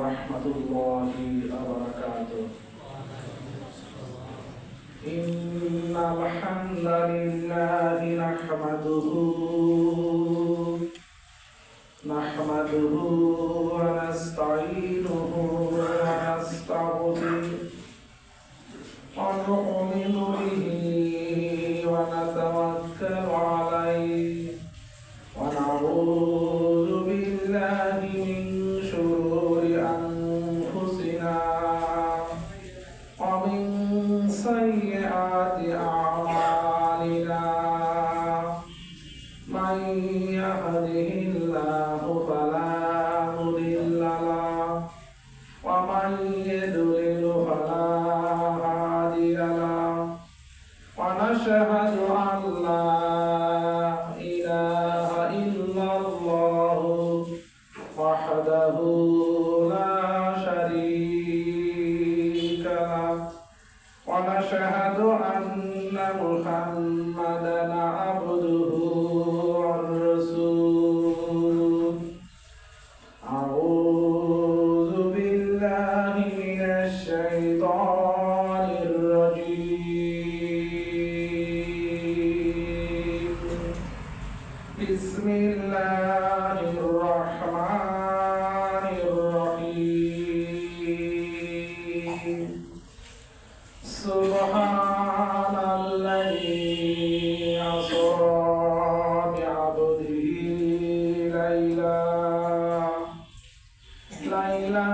ورحمة الله وبركاته. إن الحمد لله نحمده ونستعينه ونستغفره ونؤمن به ونتوكل عليه ونعوذ بالله من شرور أنفسنا ومن سيئات أعمالنا من يهده الله فلا مضل له ومن يضلل فلا هادي له ونشهد أن لا إله إلا الله وحده لا شريك له ونشهد أن محمدا عبده ورسوله. أعوذ بالله من الشيطان الرجيم. بسم الله الرحمن الرحيم. سبحان الذي أسرى بعبده ليلا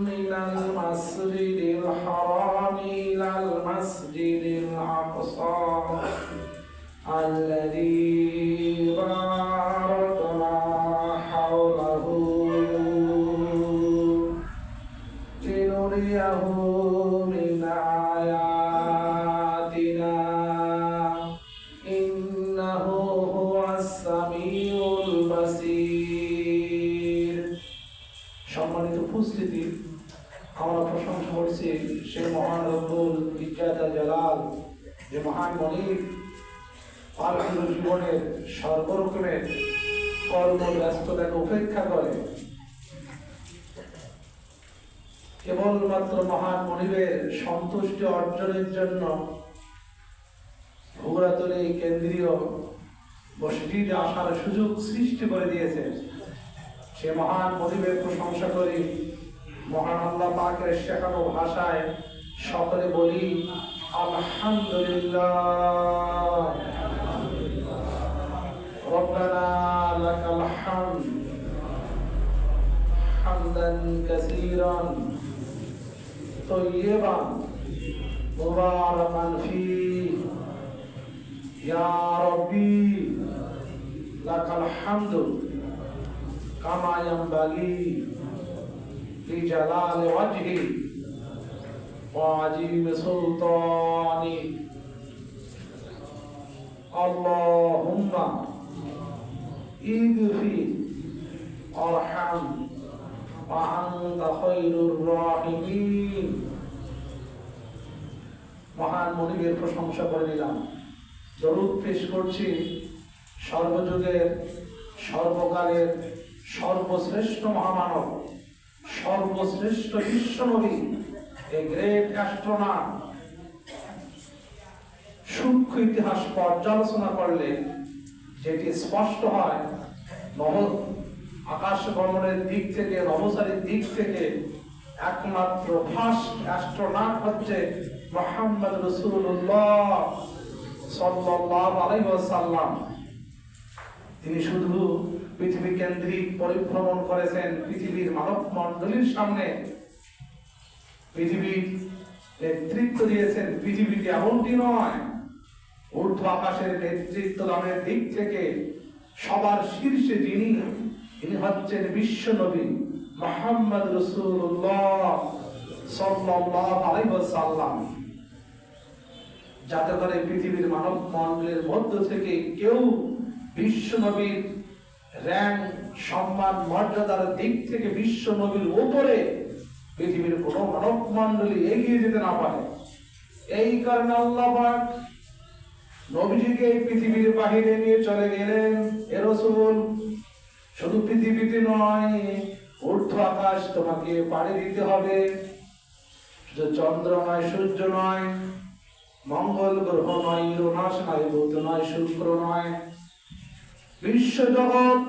من المسجد الحرام إلى المسجد الأقصى الذي باركنا حوله لنريه من آياتنا إنه هو السميع البصير. সম্মানিত উপস্থিতি, আমরা প্রশংসা করছি সেই মহান রব্বুল ইজ্জাত আল জালাল, যে মহান মনিব পার্থিব জীবনের সর্বরকমের কর্মব্যস্ততাকে উপেক্ষা করে কেবলমাত্র মহান মনিবের সন্তুষ্টি অর্জনের জন্য ভোগরাতলী কেন্দ্রীয় মসজিদে আসার সুযোগ সৃষ্টি করে দিয়েছে। সে মহান মনিবের প্রশংসা করি। মহান আল্লাহ পাকের শেখানো ভাষায় সকলে বলি আলহামদুলিল্লাহ। রব্বানা লাকাল হামদ হামদান কাসীরান তয়্যিবান মুবারাকান ফীহি ইয়া রাব্বি লাকাল হামদু কামা ইয়ানবাগি লিজালালি ওয়াজহি ওয়া আযীমি সুলতানি। আল্লাহুম্মা ইগফির ওয়ারহাম ওয়া আনতা খায়রুর রাহিমিন। মহান মনিবের প্রশংসা করে নিলাম, দরুদ পেশ করছি সর্বযুগের সর্বকালের সর্বশ্রেষ্ঠ মহামানব, সর্বশ্রেষ্ঠ বিশ্বনবী, এ গ্রেট অ্যাস্ট্রোনট। সূক্ষ্ম ইতিহাস পর্যালোচনা করলে যেটি স্পষ্ট হয়, আকাশ গমনের দিক থেকে, নভোচারীর দিক থেকে একমাত্র ফার্স্ট অ্যাস্ট্রোনট হচ্ছে মুহাম্মদ রাসূলুল্লাহ সাল্লাল্লাহু আলাইহি ওয়াসাল্লাম। তিনি শুধু পৃথিবী কেন্দ্রিক পরিভ্রমণ করেছেন, পৃথিবীর মানব মণ্ডলীর সামনে পৃথিবীর নেতৃত্ব দিয়েছেন। পৃথিবীতে এমনটি নয়, ঊর্ধ্ব আকাশের নেতৃত্ব দানের দিক থেকে সবার শীর্ষে যিনি হচ্ছেন বিশ্ব নবী মুহাম্মদ রাসূলুল্লাহ সাল্লাল্লাহু আলাইহি ওয়াসাল্লাম। যাতে করে পৃথিবীর মানব মণ্ডলের মধ্য থেকে কেউ বিশ্ব নবীর র্যাঙ্ক, সম্মান, মর্যাদার দিক থেকে বিশ্ব নবীর উপরে পৃথিবীর কোন মানব মণ্ডলী এগিয়ে যেতে না পারে। এই কারণে আল্লাহ পাক নবীজিকে পৃথিবীর বাহিরে নিয়ে চলে গেলেন। এ রাসূল শুধু পৃথিবীতে নয়, ঊর্ধ্ব আকাশ তোমাকে পাড়ি দিতে হবে। শুধু চন্দ্র নয়, সূর্য নয়, মঙ্গল গ্রহ নয়, ইউরেনাস নয়, বুধ নয়, শুক্র নয়, বিশ্ব জগৎ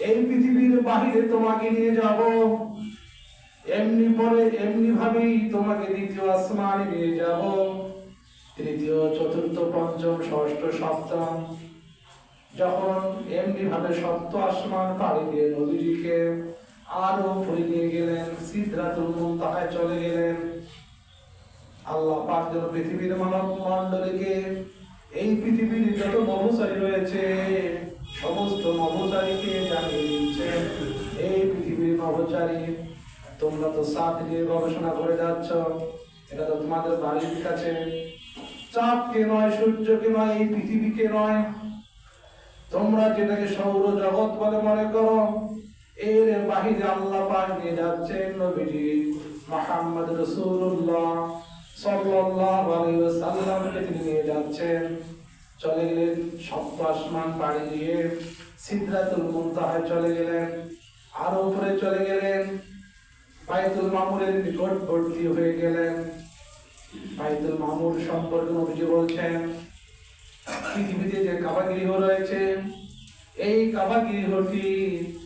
এই পৃথিবীর বাহিরে তোমাকে নিয়ে যাব। এমনি ভাবেই তোমাকে দ্বিতীয় আসমানে নিয়ে যাব। তৃতীয়, চতুর্থ, পঞ্চম, ষষ্ঠ, সপ্তম, যখন এমনি ভাবে সপ্ত আসমান পাড়ি দিয়ে নবীজিকে আরো উপরে নিয়ে গেলেন, সিদরাতুল মুনতাহায় চলে গেলেন। আল্লাহ পাক যেন পৃথিবীর মানব মণ্ডলীকে, এই পৃথিবীর যত নভোচারী রয়েছে সমস্ত নভোচারীকে জানিয়ে দিচ্ছেন, এই পৃথিবীর নভোচারী, তোমরা তো চাঁদ নিয়ে গবেষণা করে যাচ্ছ, এটা তো তোমাদের বাড়ির কাছে। চাঁদকে নয়, সূর্যকে নয়, এই পৃথিবীকে নয়, তোমরা যেটাকে সৌর জগৎ বলে মনে করো, এর বাহিরে আল্লাহ পাক নিয়ে যাচ্ছেন নবীজি মুহাম্মদ রাসূলুল্লাহ সাল্লাল্লাহু আলাইহি ওয়াসাল্লামকে তিনি নিয়ে যাচ্ছেন। চলে গেলেন সপ্ত আসমান পাড়ি দিয়ে সিদরাতুল মুনতাহায় চলে গেলেন, আরো উপরে চলে গেলেন, বাইতুল মামুরের নিকটবর্তী হয়ে গেলেন। বাইতুল মামুর সম্পর্কে নবীজি বলছেন, পৃথিবীতে যে কাবা গৃহ রয়েছে, এই কাবা গৃহটি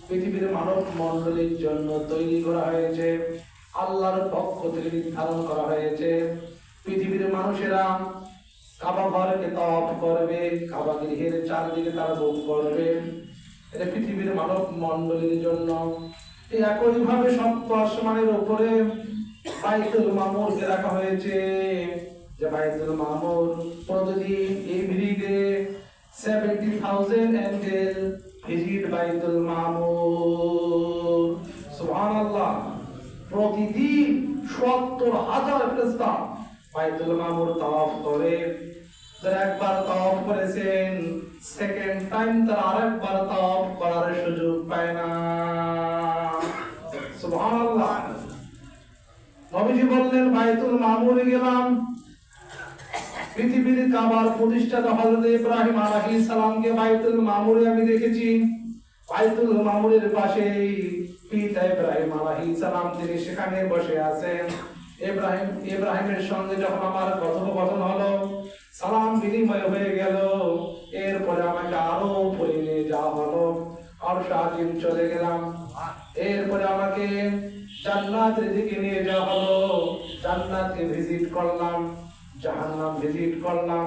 পৃথিবীর মানব মণ্ডলীর জন্য তৈরি করা হয়েছে, আল্লাহর পক্ষ থেকে নির্ধারণ করা হয়েছে। পৃথিবীর মানুষেরা কাবা ঘরকে তাওয়াফ করবে, কাবা গৃহের চারদিকে তারা ভোগ করবে, এটা পৃথিবীর মানব মণ্ডলীর জন্য। একই ভাবে সপ্ত আসমানের উপরে বাইতুল মামুরকে রাখা হয়েছে, যে বাইতুল মামুর প্রতিদিন এভরিডে 70,000 এঞ্জেল ভিজিট বাইতুল মামুর। সুবহানাল্লাহ, প্রতিদিন 70,000 ফেরেশতা বাইতুল মামুর তাওয়াফ করে। যারা একবার তাওয়াফ করেছেন, সেকেন্ড টাইম তারা আরেকবার তাওয়াফ করার সুযোগ পায় না। সুবহানাল্লাহ। নবীজি বললেন, বাইতুল মামুরে গেলাম, পৃথিবীর কাবার প্রতিষ্ঠাতা হযরত ইব্রাহিম আলাইহিস সালামকে বাইতুল মামুরে আমি দেখেছি। বাইতুল মামুরের পাশেই পিতা ইব্রাহিম আলাইহিস সালাম, তিনি সেখানে বসে আছেন। ইব্রাহিমের সঙ্গে যখন আমার কথোপকথন হলো, সালাম বিনিময় হয়ে গেল, এরপরে আমাকে আরো উপরে নিয়ে যাওয়া হলো, আরশ আজিম চলে গেলাম। এরপরে আমাকে জান্নাতের দিকে নিয়ে যাওয়া হলো, জান্নাতকে ভিজিট করলাম, জাহান্নাম ভিজিট করলাম।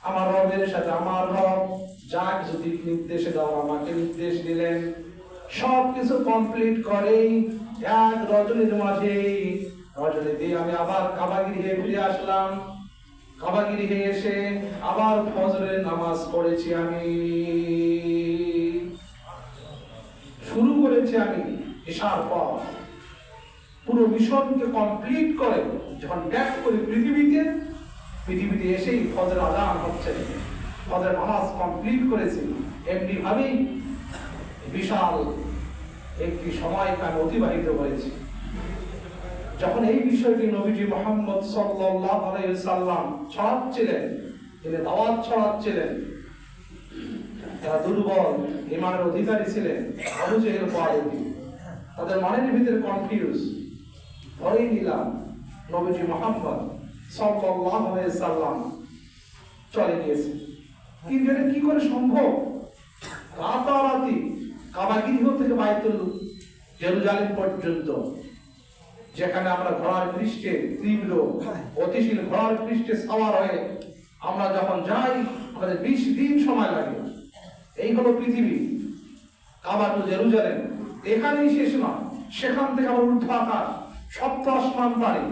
আমার রবের সাথে আমার রব যা কিছু দিক নির্দেশ দাও আমাকে নির্দেশ দিলেন। সব কিছু কমপ্লিট করেই এক রজনীর মাঝে, রজনীতে আমি আবার কাবা গৃহে ফিরে আসলাম। কাবা গৃহে এসে আবার ফজরের নামাজ পড়েছি, আমি শুরু করেছি আমি ঈশার পর। পুরো মিশনকে কমপ্লিট করে যখন ব্যাক করি পৃথিবীতে এসেই ফজর আযান হচ্ছে, ফজর নামাজ কমপ্লিট করেছি। এমনি ভাবেই বিশাল একটি সময়কে আমি অতিবাহিত করেছি। যখন এই বিষয়টি নবীজি মুহাম্মদ সাল্লাল্লাহু আলাইহি ওয়াসাল্লাম ছড়াচ্ছিলেন, তিনি দাওয়াত ছড়াচ্ছিলেন, যারা দুর্বল ঈমানের অধিকারী ছিলেন, আবু জেহেল কুরাইশি, তাদের মনের ভিতরে কনফিউজ, ধরেই নিলাম নবীজি মুহাম্মদ সাল্লাল্লাহু আলাইহি ওয়াসাল্লাম চলে গিয়েছে। কিন্তু এটা কি করে সম্ভব? রাতারাতি কাবা গৃহ থেকে বাইতুল জেরুজালেম পর্যন্ত, যেখানে আমরা ঘোড়ার পৃষ্ঠে তীব্র গতিশীল ঘোড়ার পৃষ্ঠে সাওয়ার হয়ে আমরা যখন যাই, আমাদের 20 দিন সময় লাগে। এই হলো পৃথিবী, কাবা টু জেরুজালেম। এখানেই শেষ নয়, সেখান থেকে আবার ঊর্ধ্ব আকাশ, সপ্ত আসমান পাড়ি,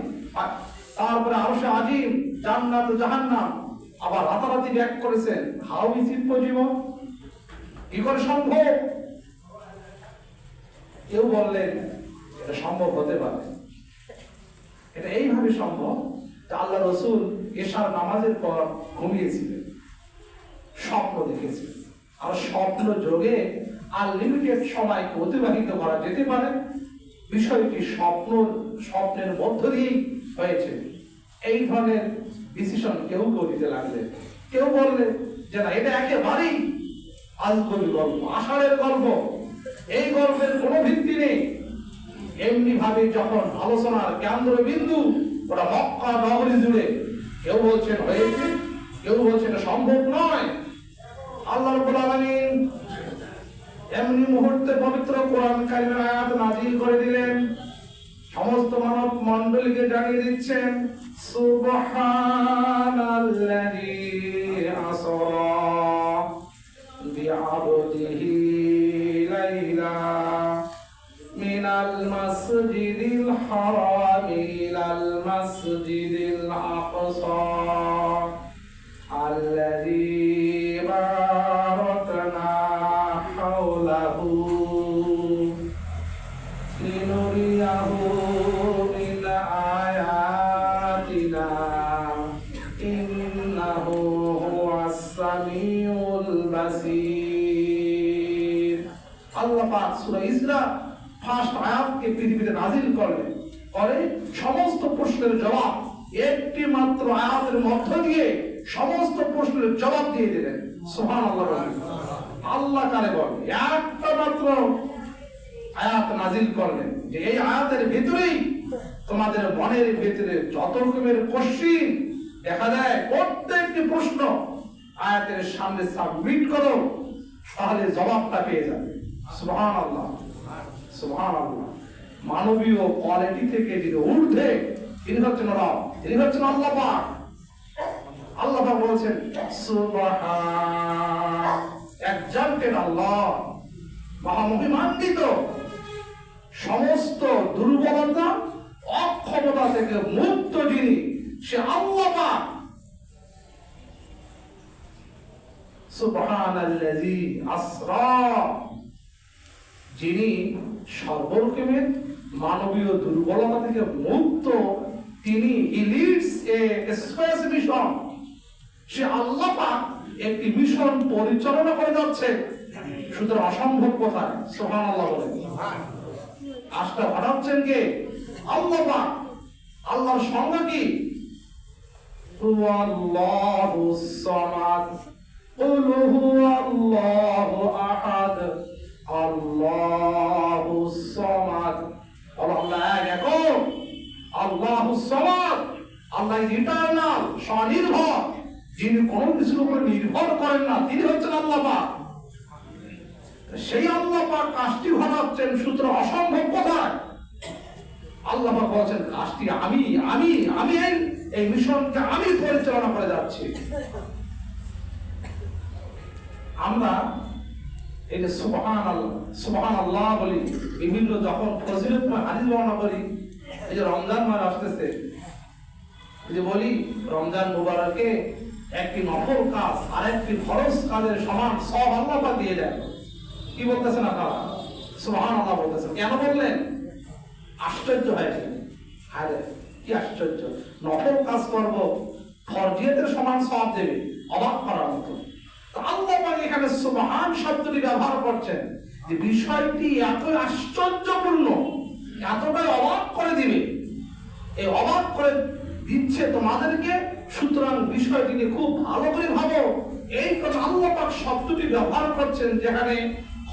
তারপরে আরশে আজিম, জান্নাত ও জাহান্নাম, আবার রাতারাতি ব্যাক করেছেন। How is it possible? কি করে সম্ভব? কেউ বললেন এটা সম্ভব হতে পারে, এটা এইভাবে সম্ভব যে আল্লাহ রাসূল এশার নামাজের পর ঘুমিয়েছিলেন, স্বপ্ন দেখেছিলেন। আর স্বপ্ন যোগে আনলিমিটেড সময় অতিবাহিত করা যেতে পারে, বিষয়টি স্বপ্নের মধ্য দিয়েই হয়েছে। এই ধরনের ডিসিশন কেউ দিতে লাগলেন। কেউ বললেন যে না, এটা একেবারেই আজগবি গল্প, আষাঢ়ের গল্প, এই গল্পের কোনো ভিত্তি নেই। এমনি ভাবে যখন আলোচনার কেন্দ্রবিন্দু ওটা মক্কা নগরী জুড়ে, কেউ বলছেন হয়েছে, কেউ বলছেন সম্ভব নয়। আল্লাহ রাব্বুল আলামিন এমনি মুহূর্তে পবিত্র কোরআন কারিমের আয়াত নাযিল করে দিলেন, সমস্ত মানব মণ্ডলীকে জানিয়ে দিচ্ছেন, সুবহানাল্লাযী আসরা বিআবদিহি লাইলা মিনাল মাসজিদিল হারাম ইলাল মাসজিদিল আকসা আল্লাযী বারাকনা হাওলাহু লিনুরিয়াহু মিন আয়াতিনা ইন্নাহু হুয়াস সামিউল বাসীর। আল্লাহ পাক সূরা ইসরা ফার্স্ট আয়াতকে পৃথিবীতে নাযিল করলেন, করে সমস্ত প্রশ্নের জবাব একটি মাত্র আয়াতের মধ্য দিয়ে সমস্ত প্রশ্নের জবাব দিয়ে দিলেন। সুবহানাল্লাহ। আল্লাহ কারে বলে একটা মাত্র আয়াত নাযিল করলেন যে এই আয়াতের ভিতরেই তোমাদের মনের ভিতরে যত রকমের কোশ্চিন দেখা যায়, প্রত্যেকটি প্রশ্ন আয়াতের সামনে সাবমিট করো, তাহলে জবাবটা পেয়ে যাবে। সুবহানাল্লাহ, সুবহানাল্লাহ। মানবীয় কোয়ালিটি থেকে যিনি ঊর্ধ্বে, তিনি হচ্ছেন রব, তিনি হচ্ছেন আল্লাহ পাক। আল্লাহ পাক বলেছেন সুবহান, একজনকেন আল্লাহ, মহামহিমান্বিত, সমস্ত দুর্বলতা অক্ষমতা থেকে মুক্ত যিনি, সে আল্লাহ পাক। সুবহানাল্লাযী আসরা, যিনি সর্বরকমের মানবীয় দুর্বলতা থেকে মুক্ত, তিনি he leads a space mission. সে আল্লাহ পাক একটি মিশন পরিচালনা করে যাচ্ছে। সুতরাং অসম্ভব কোথায়? সুবহানাল্লাহ বলেন। আজটা ঘটাচ্ছেন কে? আল্লাহ পাক। আল্লাহর সংজ্ঞা কি? হুয়াল্লাহুস সামাদ, কুল হুয়াল্লাহু আহাদ, আল্লাহুস সামাদ। আল্লাহ এক, আল্লাহুস সামাদ। আল্লাহ ইজ ইটারনাল, স্বনির্ভর, যিনি কোনো কিছুর উপর নির্ভর করেন না, তিনি হচ্ছেন আল্লাহ পাক। সেই আল্লাহ পাক কাজটি ঘটাচ্ছেন। সূত্র অসম্ভব কোথায়? আল্লাহ পাক বলেছেন কাজটি আমি আমি আমি এই মিশনকে আমি পরিচালনা করে যাচ্ছি। আমরা এই যে সুবহানাল্লাহ সুবহানাল্লাহ বলি, বিভিন্ন যখন ফজিলতময় হাদিস বর্ণনা করি, এই যে রমজান মাস আসতেছে, এই যে বলি রমজান মুবারকে একটি নফল কাজ আর একটি ফরজ কাজের সমান সব আল্লাহ পাক দিয়ে দেন। কি বলতেছেন আপনারা? সুবহানাল্লাহ বলতেছেন। কেন বললেন? আশ্চর্য হয়েছে। আরে কি আশ্চর্য! নফল কাজ করব, ফরজিয়তের সমান সওয়াব দেবে, অবাক করার মতো। তো আল্লাহ পাক এখানে সুবহান শব্দটি ব্যবহার করছেন, যে বিষয়টি এত আশ্চর্যপূর্ণ, এতটাই অবাক করে দিবে, এই অবাক করে দিচ্ছে তোমাদেরকে। সুতরাং বিষয়টিকে খুব ভালো করে ভাবো। এই কথা আল্লাহ পাক শব্দটি ব্যবহার করছেন, যেখানে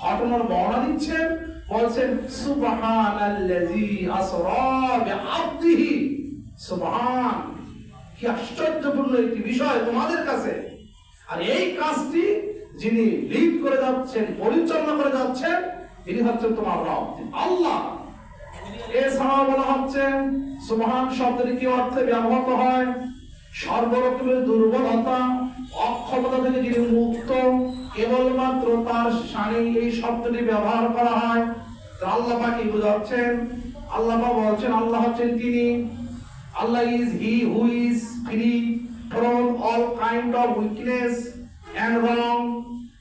ঘটনার বর্ণনা দিচ্ছেন, বলছেন সুবহানাল্লাযী আসরা বিআবদিহি। সুবহান, কি আশ্চর্যপূর্ণ একটি বিষয় তোমাদের কাছে। আর এই কাজটি যিনি লিড করে যাচ্ছেন, পরিচালনা করে যাচ্ছেন, তিনি হচ্ছেন তোমার রব আল্লাহ। এছাড়াও বলা হচ্ছে সুবহান শব্দটি কি অর্থে ব্যবহৃত হয়? সর্বরকমের দুর্বলতা অক্ষমতা থেকে যিনি মুক্ত, কেবলমাত্র তার শানে এই শব্দটি ব্যবহার করা হয়। আল্লাহ পাক কি বোঝাচ্ছেন? আল্লাহ পাক বলছেন আল্লাহ হচ্ছেন তিনি, Allah is he who is free from all kind of weakness and wrong,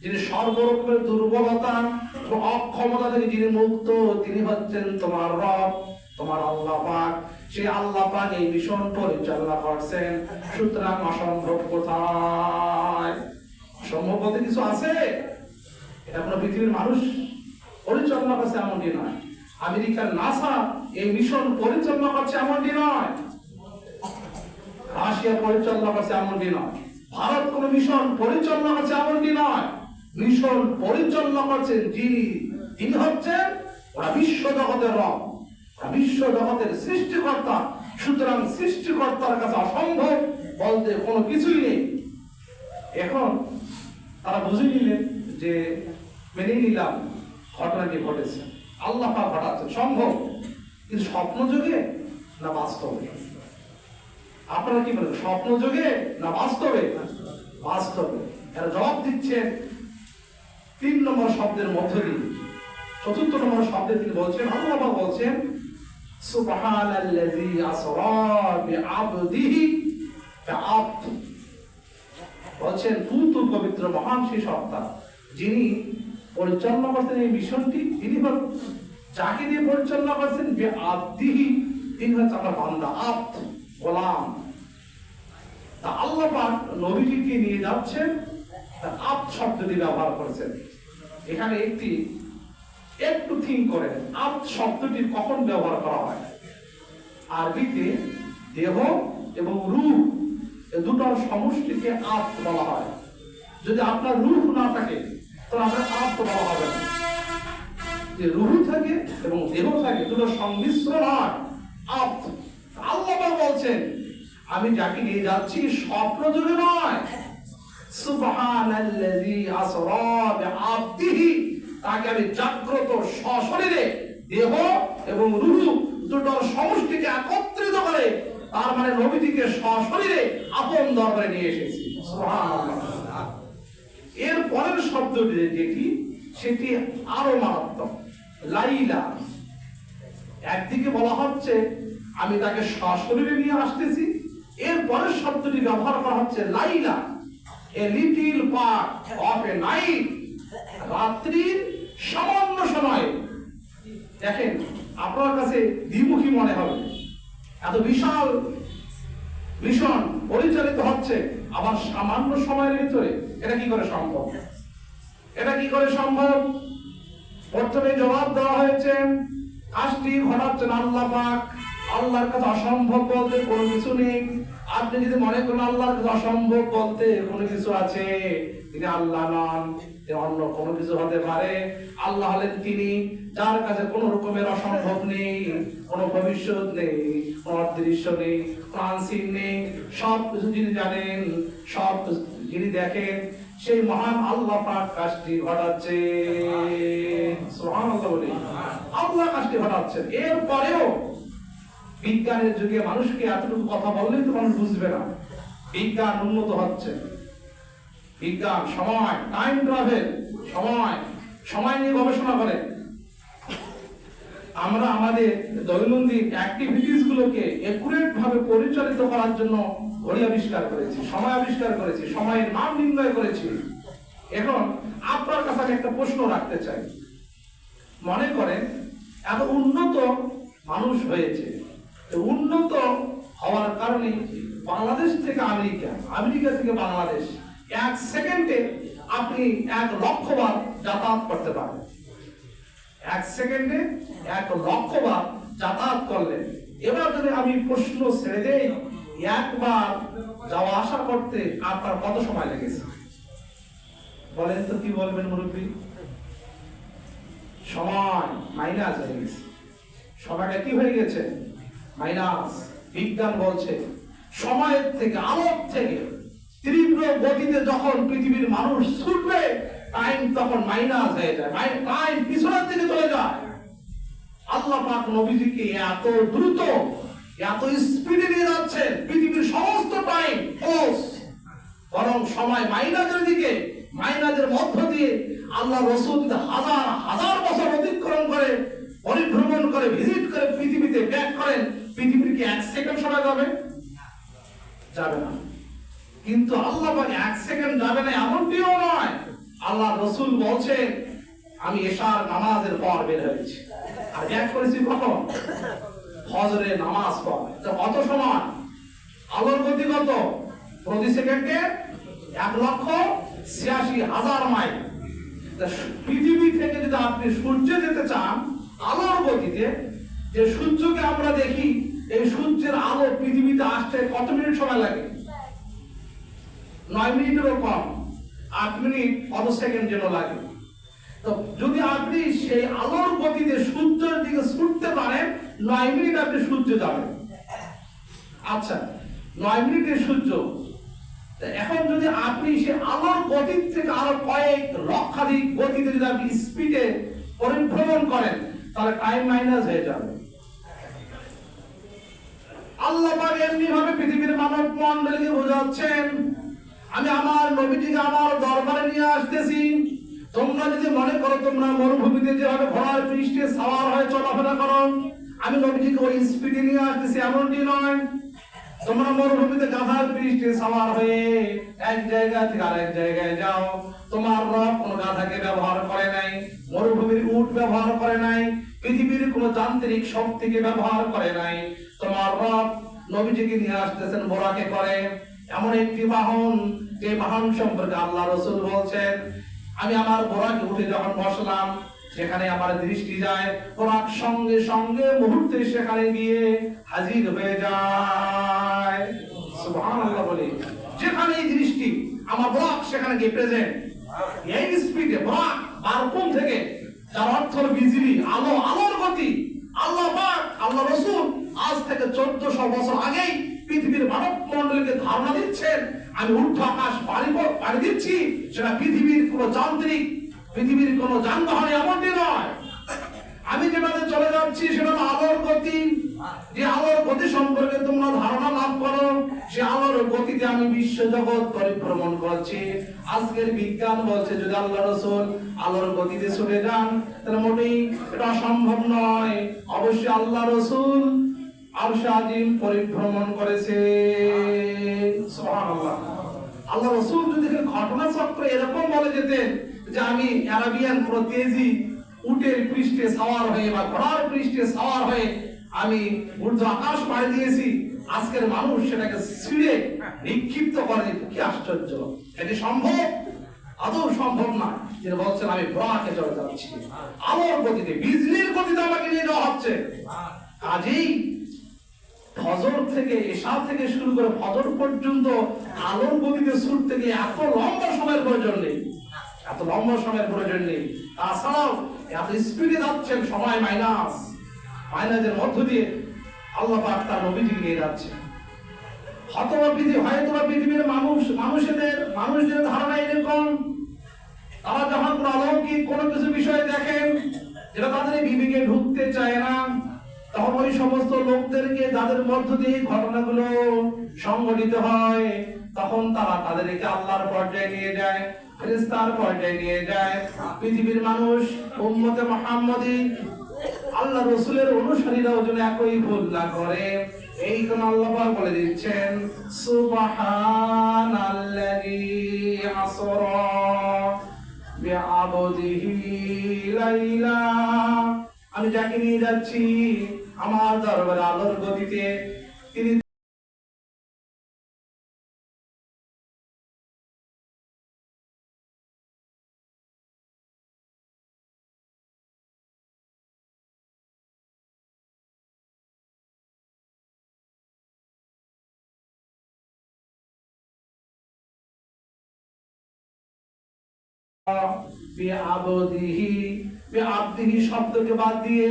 যিনি সর্বরকমের দুর্বলতা ও অক্ষমতা থেকে যিনি মুক্ত, তিনি হচ্ছেন তোমার রব, তোমার আল্লাহ পাক। সেই আল্লাহ পাক এই মিশন পরিচালনা করছেন। সুতরাং অসম্ভব কোথায়? অসম্ভব বলতে কিছু আছে? এটা কোনো পৃথিবীর মানুষ পরিচালনা করছে এমনটি নয়। আমেরিকার নাসা এই মিশন পরিচালনা করছে এমনটি নয়। রাশিয়া পরিচালনা করছে এমনটি নয়। ভারত কোন মিশন পরিচালনা করছে এমনটি নয়। মিশন পরিচালনা করছেন যিনি, তিনি হচ্ছেন ওরা বিশ্ব জগতের রব, বিশ্ব জগতের সৃষ্টিকর্তা, সুতরাং সৃষ্টিকর্তার কাছে অসম্ভব বলতে কোনো কিছুই নেই। এখন তারা বুঝে নিলেন যে মেনে নিলাম ঘটনাটি ঘটেছে, আল্লাহ পাক ঘটাচ্ছেন, সম্ভব, কিন্তু স্বপ্ন যুগে না বাস্তবে? আপনারা কি বলেন, স্বপ্ন যুগে না বাস্তবে? বাস্তবে। এরা জবাব দিচ্ছেন 3 নম্বর শব্দের মধ্য দিয়ে। 4th নম্বর শব্দে তিনি বলছেন, আল্লাহ পাক বলছেন সুবহানাল্লাযী আসরা বিআবদিহি বিআবদ, বলছেন পূত পবিত্র মহান সেই সত্তা যিনি পরিচালনা করতেন এই মিশনটি, তিনি যাকে দিয়ে পরিচালনা করছেন বিআবদিহি, তিনি হচ্ছে আমার বান্দা, আব্দ গোলাম। তা আল্লাহ পাক নবীজিকে নিয়ে যাচ্ছেন, আব্দ শব্দটি ব্যবহার করেছেন। এখানে একটু থিঙ্ক করেন, আব্দ শব্দটি কখন ব্যবহার করা হয়? আরবিতে দেহ এবং রূহ এই দুটোর সমষ্টিকে আব্দ বলা হয়। যদি আপনার রূহ না থাকে তাহলে আপনার আব্দ বলা হবে না। যে রূহ থাকে এবং দেহ থাকে, দুটোর সংমিশ্রণ হয় আব্দ। আল্লাহ পাক বলছেন আমি যাকে নিয়ে যাচ্ছি স্বপ্ন যুগে নয়, সুবহানাল্লাযী আসরা বিআবদিহি, তাকে আমি জাগ্রত সশরীরে দেহ এবং রূহ দুটোর সমষ্টিকে একত্রিত করে, তার মানে নবীজিকে সশরীরে আপন দরবারে নিয়ে এসেছি। সুবহানাল্লাহ। এর পরের শব্দটি যেটি, সেটি আরো মারাত্মক, লাইলা। একদিকে বলা হচ্ছে আমি তাকে সশরীরে নিয়ে আসতেছি, এর পরের শব্দটি ব্যবহার করা হচ্ছে লাইলা, a little part of a night, রাত্রির সামান্য সময়। দেখেন, আপনার কাছে দ্বিমুখী মনে হবে, এত বিশাল মিশন পরিচালিত হচ্ছে, আবার সামান্য সময়ের ভিতরে এটা কি করে সম্ভব? এটা কি করে সম্ভব? প্রথমে জবাব দেওয়া হয়েছে কাজটি ঘটাচ্ছেন আল্লাহ পাক। আল্লাহর কাছে অসম্ভব বলতে কোনো কিছু নেই। আপনি যদি মনে করেন আল্লাহর কাছে অসম্ভব বলতে কোনো কিছু আছে, তিনি আল্লাহ নন, অন্য কোনো কিছু হতে পারে। আল্লাহ হলেন তিনি যার কাছে কোনো রকমের অসম্ভব নেই, কোনো ভবিষ্যৎ নেই, কোনো অদৃশ্য নেই, কোনো আনসিন নেই। সব কিছু যিনি জানেন, সব যিনি দেখেন, সেই মহান আল্লাহ পাক কাজটি ঘটাচ্ছে। সুবহানাল্লাহ বলি, আল্লাহ কাজটি ঘটাচ্ছেন। এরপরেও বিজ্ঞানের যুগে মানুষকে এতটুকু কথা বললেই তো মানুষ বুঝবে না। বিজ্ঞান উন্নত হচ্ছে, বিজ্ঞান সময়, টাইম ট্রাভেল, সময় নিয়ে গবেষণা করে। আমরা আমাদের দৈনন্দিন অ্যাক্টিভিটিস গুলোকে একুরেট ভাবে পরিচালিত করার জন্য ঘড়ি আবিষ্কার করেছি, সময় আবিষ্কার করেছি, সময়ের মান নির্ণয় করেছি। এখন আপনার কাছে আমি একটা প্রশ্ন রাখতে চাই। মনে করেন এত উন্নত মানুষ হয়েছে, উন্নত হওয়ার কারণে বাংলাদেশ থেকে আমেরিকা, আমেরিকা থেকে বাংলাদেশ 1 সেকেন্ডে আপনি 1 লক্ষ বার যাতায়াত করতে পারেন। 1 সেকেন্ডে 1 লক্ষ বার যাতায়াত করলেন। এবার যদি আমি প্রশ্ন ছেড়ে দেই, একবার যাওয়া আসা করতে আপনার কত সময় লেগেছে? বলেন তো, কি বলবেন মুরব্বী? সময় মাইনাস হয়ে গেছে। সময়টা কি হয়ে গেছে? মাইনাস। বিজ্ঞান বলছে সময়ের থেকে, আলোর থেকে তীব্র গতিতে যখন পৃথিবীর মানুষ ছুটবে, টাইম তখন মাইনাস হয়ে যায়, টাইম পিছনের দিকে চলে যায়। আল্লাহ পাক নবীজিকে এত দ্রুত, এত স্পিডে নিয়ে যাচ্ছেন, পৃথিবীর সমস্ত টাইম ক্লোজ, বরং সময় মাইনাসের দিকে, মাইনাসের মধ্য দিয়ে আল্লাহ রাসূল হাজার হাজার বছর অতিক্রম করে, পরিভ্রমণ করে, ভিজিট করে পৃথিবীতে ব্যাক করেন। পৃথিবীর কি 1 সেকেন্ড সময় যাবে? যাবে না। কিন্তু আল্লাহ পাক 1 সেকেন্ড যাবে না এমনটিও নয়। আল্লাহ রাসূল বলছেন আমি এশার নামাজের পর বের হয়েছি, আর ব্যাক করেছি কখন? ফজরের নামাজ পর। কত সময়? আলোর গতি কত? প্রতি সেকেন্ডে 1,86,000 মাইল। পৃথিবী থেকে যদি আপনি সূর্যে যেতে চান আলোর গতিতে, যে সূর্যকে আমরা দেখি, এই সূর্যের আলো পৃথিবীতে আসতে কত মিনিট সময় লাগে? 9 মিনিটেরও কম। 8 মিনিট কত সেকেন্ড যেন লাগে। তো যদি আপনি সেই আলোর গতিতে সূর্যের দিকে ছুটতে পারেন, 9 মিনিট আপনি সূর্য যাবেন। আচ্ছা, 9 মিনিটের সূর্য, এখন যদি আপনি সে আলোর গতির থেকে আরো কয়েক লক্ষাধিক গতিতে যদি আপনি স্পিডে পরিভ্রমণ করেন, তাহলে টাইম মাইনাস হয়ে যাবে। আল্লাহ পাক এমনি ভাবে পৃথিবীর মানব মণ্ডলীকে বোঝাচ্ছেন, আমি আমার নবীজিকে আমার দরবারে নিয়ে আসতেছি। তোমরা যদি মনে করো তোমরা মরুভূমিতে যেভাবে ঘোড়ার পৃষ্ঠে সাওয়ার হয়ে চলাফেরা করো, আমি নবীজিকে ওই স্পিডে নিয়ে আসতেছি, এমনটি নয়। তোমরা মরুভূমিতে গাধার পৃষ্ঠে সাওয়ার হয়ে এক জায়গা থেকে আরেক জায়গায় যাও। তোমার রব কোন গাধাকে ব্যবহার করে নাই, মরুভূমির উট ব্যবহার করে নাই, পৃথিবীর কোন যান্ত্রিক শক্তিকে ব্যবহার করে নাই। তোমার রব নবীজিকে নিয়ে আসতেছেন বোরাকে করে, এমন একটি বাহন, যে বাহন সম্পর্কে আল্লাহ রাসূল বলছেন, আমি আমার বোরাকে উঠে যখন বসলাম, সেখানে আমার দৃষ্টি যায়, বোরাক সঙ্গে সঙ্গে মুহূর্তে সেখানে গিয়ে হাজির হয়ে যায়। সুবহানাল্লাহ বলে, যেখানে এই দৃষ্টি আমার বোরাক সেখানে গিয়ে প্রেজেন্ট। এই স্পিডে বোরাক বারকুম থেকে, যার অর্থ বিজলি, আলো, আলোর গতি। আল্লাহ পাক, আল্লাহ রাসূল আজ থেকে 1400 বছর আগেই পৃথিবীর মানব মণ্ডলীকে ধারণা দিচ্ছেন, আমি ঊর্ধ্ব আকাশ পাড়ি দিচ্ছি। সেটা পৃথিবীর কোন যান্ত্রিক, পৃথিবীর কোন যানবাহনে এমনটি নয়। আমি যেভাবে চলে যাচ্ছি সেটা আলোর গতি। যে আলোর গতি সম্পর্কে তোমরা ধারণা লাভ করো, সে আলোর গতিতে আমি বিশ্ব জগৎ পরিভ্রমণ করছি। আজকের বিজ্ঞান বলছে যদি আল্লাহ রাসূল আলোর গতিতে ছুটে যান, তাহলে মোটেই এটা সম্ভব নয়। অবশ্যই আল্লাহ রাসূল আরশ আজিম পরিভ্রমণ করেছে। সুবহানাল্লাহ। আল্লাহ রাসূল যদি ঘটনা চক্র এরকম বলে যেতেন যে আমি আরাবিয়ান পুরো তেজি উটের পৃষ্ঠে সাওয়ার হয়ে বা ঘোড়ার পৃষ্ঠে সাওয়ার হয়ে আমি ঊর্ধ্ব আকাশ পাড়ি দিয়েছি, আজকের মানুষ সেটাকে ছিঁড়ে নিক্ষিপ্ত করে, কি আশ্চর্য! এটি সম্ভব? আদৌ সম্ভব না। তিনি বলছেন আমি বোরাকে চলে যাচ্ছি আলোর গতিতে, বিজলির গতিতে আমাকে নিয়ে যাওয়া হচ্ছে। কাজেই ফজর থেকে এশা থেকে শুরু করে ফজর পর্যন্ত আলোর গতিতে ছুটতে গিয়ে এত লম্বা সময়ের প্রয়োজন নেই, এত লম্বা সময়ের প্রয়োজন নেই। তাছাড়াও এত স্পিডে যাচ্ছেন, সময় মাইনাসের মধ্য দিয়ে আল্লাহ পাক তার নবীজিকে নিয়ে যাচ্ছেন। হয়তোবা পৃথিবীর মানুষদের ধারণা এরকম, তারা যখন কোনো অলৌকিক কোনো কিছু বিষয় দেখেন যেটা তাদের বিবেকে ঢুকতে চায় না, তখন ওই সমস্ত লোকদেরকে যাদের মধ্য দিয়ে ঘটনাগুলো সংঘটিত হয়, তখন তারা তাদেরকে আল্লাহর পর্যায়ে নিয়ে যায়, ফেরেশতার পর্যায়ে নিয়ে যায়। পৃথিবীর মানুষ, উম্মতে মুহাম্মাদি, আল্লাহ রাসূলের অনুসারীরাও যেন একই ভুল না করে, এই কোন আল্লাহ পাক বলে দিচ্ছেন সুবহানাল্লাযী আসরা বিআবদিহি লাইলা, আমি যাকে নিয়ে যাচ্ছি আমার দরবারে আলোর গতিতে, তিনি শব্দকে বাদ দিয়ে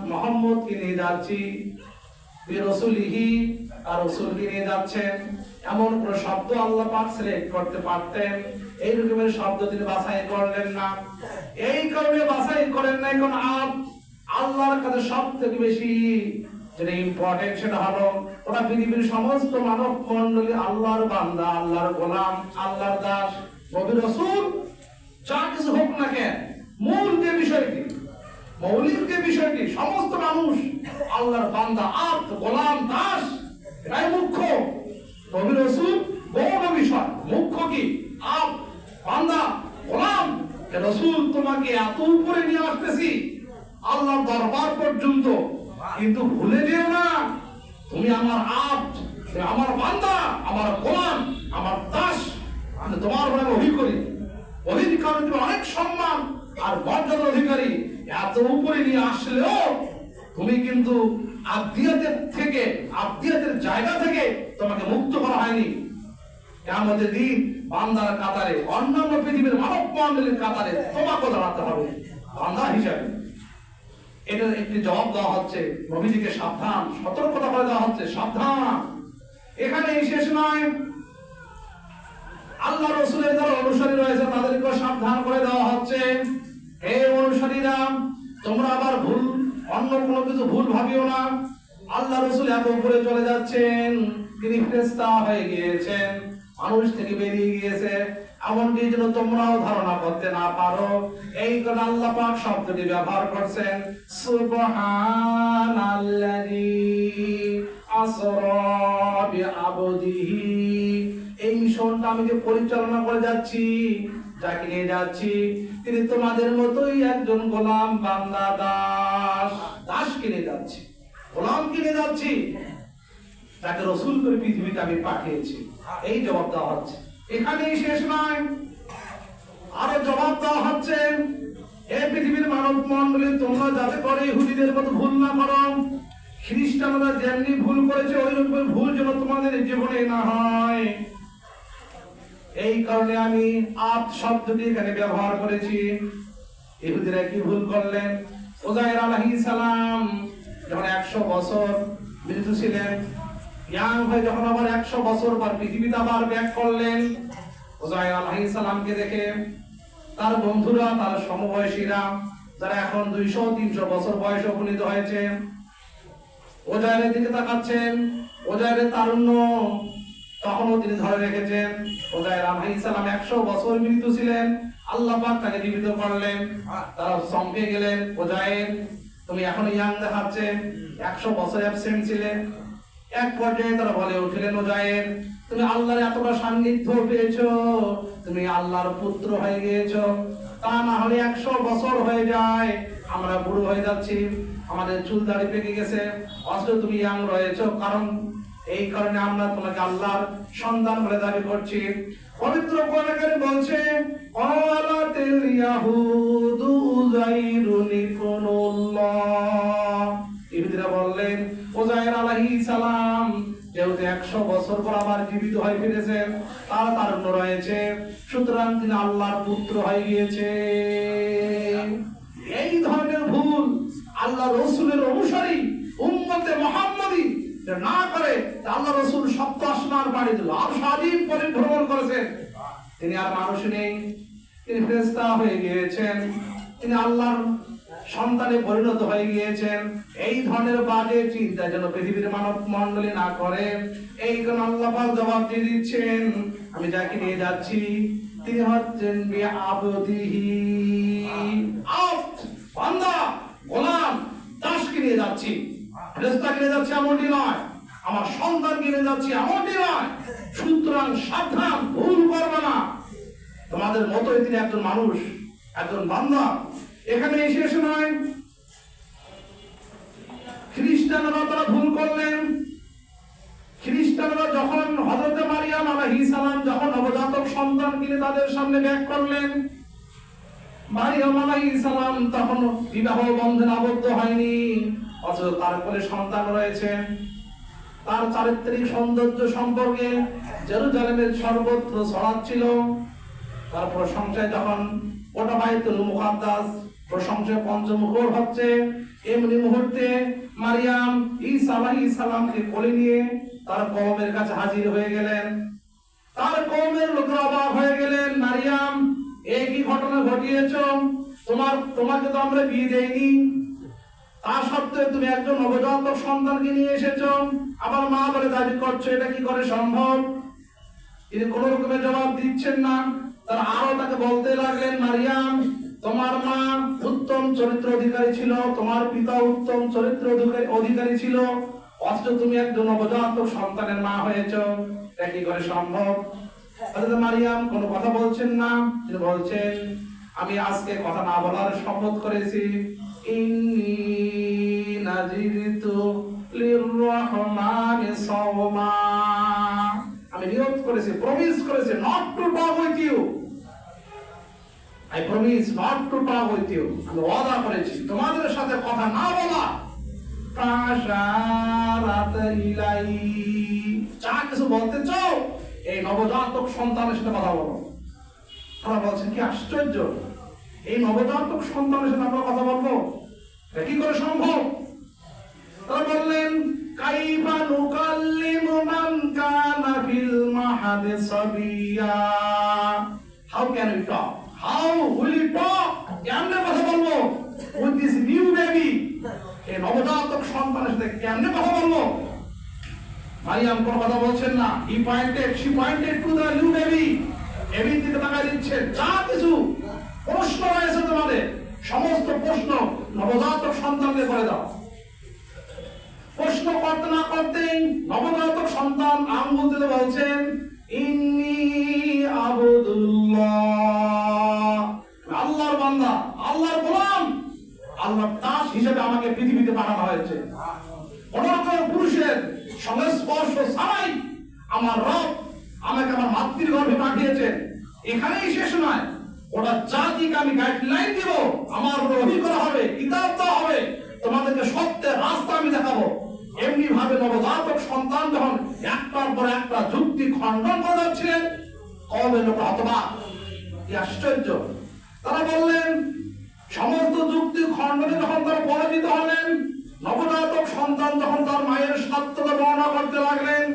মুহাম্মদকে নিয়ে যাচ্ছি, রাসূলিহি আর রাসূলকে নিয়ে যাচ্ছেন। এমন কোন শব্দ আল্লাহ পাক সিলেক্ট করতে পারতেন, এই রকমের শব্দ তিনি বাছাই করলেন না। এই কারণে বাছাই করেন না, কারণ আল্লাহর কাছে সবথেকে বেশি যেটা ইম্পর্টেন্ট সেটা হলো ওরা পৃথিবীর সমস্ত মানব মণ্ডলী আল্লাহর বান্দা, আল্লাহর গোলাম, আল্লাহর দাস। নবী রাসূল যা কিছু হোক না কেন, মূল যে বিষয়টি, মৌলিক যে বিষয়টি, সমস্ত মানুষ আল্লাহর বান্দা, আব্দ, গোলাম, দাস, এটাই মুখ্য। নবী রাসূল গৌণ বিষয়, মুখ্য কি? আব্দ, বান্দা, গোলাম। রাসূল তোমাকে এত উপরে নিয়ে আসতেছি আল্লাহর দরবার পর্যন্ত, কিন্তু ভুলে যেও না তুমি আমার আব্দ, আমার বান্দা, আমার গোলাম, আমার দাস। আমি তোমার উপরে ওহী করি, ওহীর কারণে তুমি অনেক সম্মান আর মর্যাদার অধিকারী। এত উপরে নিয়ে আসলেও তুমি কিন্তু আব্দিয়াতের জায়গা থেকে তোমাকে মুক্ত করা হয়নি। কিয়ামতের দিন বান্দার কাতারে, অন্যান্য পৃথিবীর মানব মণ্ডলীর কাতারে তোমাকে দাঁড়াতে হবে বান্দা হিসাবে। এটার একটি জবাব দেওয়া হচ্ছে, নবীজিকে সাবধান, সতর্কতা করে দেওয়া হচ্ছে, সাবধান। এখানে শেষ নয়, আল্লাহ রাসূলের যারা অনুসারী রয়েছে তাদেরকে সাবধান করে দেওয়া হচ্ছে, হে অনুসারীরা, তোমরা আবার অন্য কোনো কিছু ভুল ভাবিও না। আল্লাহ রাসূল এত উপরে চলে যাচ্ছেন, তিনি ফেরেশতা হয়ে গিয়েছেন, মানুষ থেকে বেরিয়ে গিয়েছে, এমনকি যেন তোমরাও ধারণা করতে না পারো। এই কারণে আল্লাহ পাক শব্দটি ব্যবহার করছেন, সুবহানাল্লাযী আসরা বিআবদিহি। এই মিশনটা আমি যে পরিচালনা করে যাচ্ছি, যাকে নিয়ে যাচ্ছি, তিনি তোমাদের মতোই একজন গোলাম, বান্দা, দাস কিনে যাচ্ছি, গোলাম কিনে যাচ্ছি, তাকে রসুল করে পৃথিবীতে আমি পাঠিয়েছি। এই জবাব দেওয়া হচ্ছে। এখানেই শেষ নয়, আরো জবাব দেওয়া হচ্ছে, হে পৃথিবীর মানব মণ্ডলী, তোমরা যাতে করে ইহুদিদের মতো ভুল না করো, খ্রিস্টানরা যেমনি ভুল করেছে ওই রকম ভুল যেন তোমাদের জীবনে না হয়। এই কারণে আমি আদ শব্দটি এখানে ব্যবহার করেছি। ইহুদিরা কি ভুল করলেন? উযাইর আলাইহিস সালাম যখন 100 বছর মৃত ছিলেন, ইয়াং হয়ে যখন আবার 100 বছর পর পৃথিবীতে আবার ব্যাক করলেন, উযাইর আলাইহিস সালামকে দেখে তার বন্ধুরা, তার সমবয়সীরা যারা এখন 200-300 বছর বয়সে উপনীত হয়েছে, উযাইরের দিকে তাকাচ্ছেন। উযাইরের তারুণ্য তখনও তিনি ধরে রেখেছেন। উযাইর আলাইহিস সালাম 100 বছর মৃত ছিলেন, আল্লাহ পাক তাকে জীবিত করলেন। তারা চমকে গেলেন, উযাইর তুমি এখন ইয়াং দেখাচ্ছে, 100 বছর অ্যাবসেন্ট ছিলে। এক পর্যায়ে তারা বলে উঠলেন, উযাইর তুমি আল্লাহর এতটা সান্নিধ্য পেয়েছো, তুমি আল্লাহর পুত্র হয়ে গিয়েছো। তা না হলে 100 বছর হয়ে যায়, আমরা বুড়ো হয়ে যাচ্ছি, আমাদের চুল দাড়ি পেকে গেছে, অথচ তুমি ইয়াং রয়েছো। কারণ এই কারণে আমরা তোমাকে আল্লাহর সন্তান বলে দাবি করছি। পবিত্র কোরআনে বলছে, ক্বালাতিল ইয়াহুদু উযাইরুন ইবনুল্লাহ। ইহুদিরা বললেন, উযাইর আলাইহিস সালাম যেহেতু 100 বছর পর আবার জীবিত হয়ে ফিরেছেন, তার তারুণ্য রয়েছে, সুতরাং তিনি আল্লাহর পুত্র হয়ে গিয়েছে। এই ধরনের ভুল আল্লাহ রাসূলের অনুসারী উম্মতে মুহাম্মাদী না করে, আল্লাহ রাসূল সপ্ত আসমান পাড়ি দিল, আর সারাদিন পরিভ্রমণ করেছেন। তিনি আর মানুষ নেই, তিনি ফেরেশতা হয়ে গিয়েছেন, তিনি আল্লাহর সন্তানে পরিণত হয়ে গিয়েছেন। এই ধরনের বাজে চিন্তা যেন পৃথিবীর মানব মণ্ডলী না করে, এই কারণে আল্লাহ পাক জবাব দিয়ে দিচ্ছেন, আমি যাকে নিয়ে যাচ্ছি তিনি হচ্ছেন বিআবদিহি, আব্দ, বান্দা, গোলাম, দাসকে নিয়ে যাচ্ছি। ফেরেশতা কিনে যাচ্ছে এমনটি নয়, আমার সন্তান কিনে যাচ্ছি এমনটি নয়। সুতরাং সাবধান, ভুল করবে না, তোমাদের মতোই তিনি একজন মানুষ, একজন বান্দা। এখানে শেষ নয়, খ্রিস্টানরা তারা ভুল করলেন। খ্রিস্টানরা যখন হযরত মারিয়াম আলাইহিস সালাম যখন নবজাতক সন্তান কিনে তাদের সামনে ব্যাক করলেন, মারিয়াম আলাইহিস সালাম তখন বিবাহ বন্ধনে আবদ্ধ হয়নি, অথচ তার কোলে সন্তান রয়েছে। তার চারিত্রিক সৌন্দর্য সম্পর্কে জেরুজালেমের সর্বত্র ছড়াচ্ছিল। তার প্রশংসায় যখন ওটা বাইতুল মুকাদ্দাস প্রশংসায় পঞ্চমুখর হচ্ছে, এমনি মুহূর্তে মারিয়াম ঈসা আলাইহিস সালামকে কোলে নিয়ে তার কওমের কাছে হাজির হয়ে গেলেন। তার কওমের লোকেরা অবাক হয়ে গেলেন, মারিয়াম এই কি ঘটনা ঘটিয়েছো? তোমাকে তো আমরা বিয়ে দেইনি, তা সত্ত্বেও তুমি একজন নবজাতক সন্তানকে নিয়ে এসেছো, আবার মা বলে দাবি করছো, এটা কি করে সম্ভব? তিনি কোন রকমের জবাব দিচ্ছেন না। তারা আরো তাকে বলতে লাগলেন, মারিয়াম তোমার মা উত্তম চরিত্র অধিকারী ছিল, তোমার পিতা উত্তম চরিত্র অধিকারী ছিল, অথচ তুমি একজন নবজাতক সন্তানের মা হয়েছো, এটা কি করে সম্ভব? হযরত মারিয়াম কোনো কথা বলছেন না। তিনি বলছেন, আমি আজকে কথা না বলার শপথ করেছি, ইন্নী নাযিরতু লিররহমানি সাওমা, আমি নিয়ত করেছি, প্রমিস করেছি, not to talk with you, I promise not to talk with you, আমি ওয়াদা করেছি তোমাদের সাথে কথা না বলা। ফাশারাত ইলাই, যা কিছু বলতে চাও এই নবজাতক সন্তানের সাথে কথা বলো। তারা বলছেন, কি আশ্চর্য, এই নবজাতক সন্তানের সাথে আমরা কথা বলবো? কি করে সম্ভব? তারা বললেন কাইফা নুকাল্লিমু মান কানা ফিল মাহাদি সাবিয়া। How can we talk? How will we talk? কেমনে কথা বলবো with this new baby? এই নবজাতক সন্তানের সাথে কেমনে কথা বলবো? মারিয়াম কোনো কথা বলছেন না। she pointed to the new baby. এবির দিকে তাকায় দিচ্ছে। যা কিছু প্রশ্ন রয়েছে তোমাদের সমস্ত প্রশ্ন নবজাতক সন্তানকে করে দাও। প্রশ্ন করতে না করতেই নবজাতক সন্তান আঙ্গুল দিলে বলছেন ইন্নী আবদুল্লাহ, আল্লাহর বান্দা, আল্লাহর গোলাম, আল্লাহর দাস হিসেবে আমাকে পৃথিবীতে পাঠানো হয়েছে। কোন রকম পুরুষের সংস্পর্শ ছাড়াই আমার রব আমাকে আমার মাতৃ গর্ভে পাঠিয়েছেন। এখানেই শেষ নয়, ওটা জাতিকে আমি গাইডলাইন দিব, আমার উপর ওহী করা হবে, কিতাব দেওয়া হবে, তোমাদেরকে সত্যের রাস্তা আমি দেখাবো। এমনি ভাবে নবজাতক সন্তান যখন একটার পর একটা যুক্তি খণ্ডন করে যাচ্ছিলেন, কবে লোক হতবাক, কি আশ্চর্য। তারা বললেন সমস্ত যুক্তি খণ্ডনে যখন তারা পরাজিত হলেন, নবজাতক সন্তান যখন তার মায়ের সত্যতা বর্ণনা করতে লাগলেন,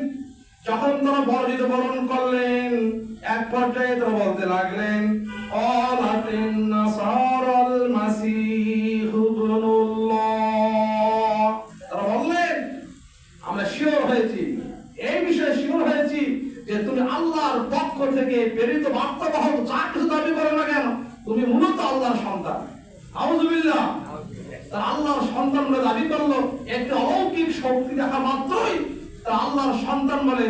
যখন তারা পরাজিত বরণ করলেন, এক পর্যায়ে তারা বলতে লাগলেন ক্বালাতিন নাসারাল মাসীহু ইবনুল্লাহ। তারা বললেন আমরা শিওর হয়েছি, এই বিষয়ে শিওর হয়েছি যে তুমি আল্লাহর পক্ষ থেকে প্রেরিত বার্তাবাহক, যা কিছু দাবি করো না কেন, তুমি মূলত আল্লাহর সন্তান। আউযুবিল্লাহ। তারা আল্লাহর সন্তান বলে দাবি করলো, একটি অলৌকিক শক্তি দেখা মাত্রই তারা আল্লাহর সন্তান বলে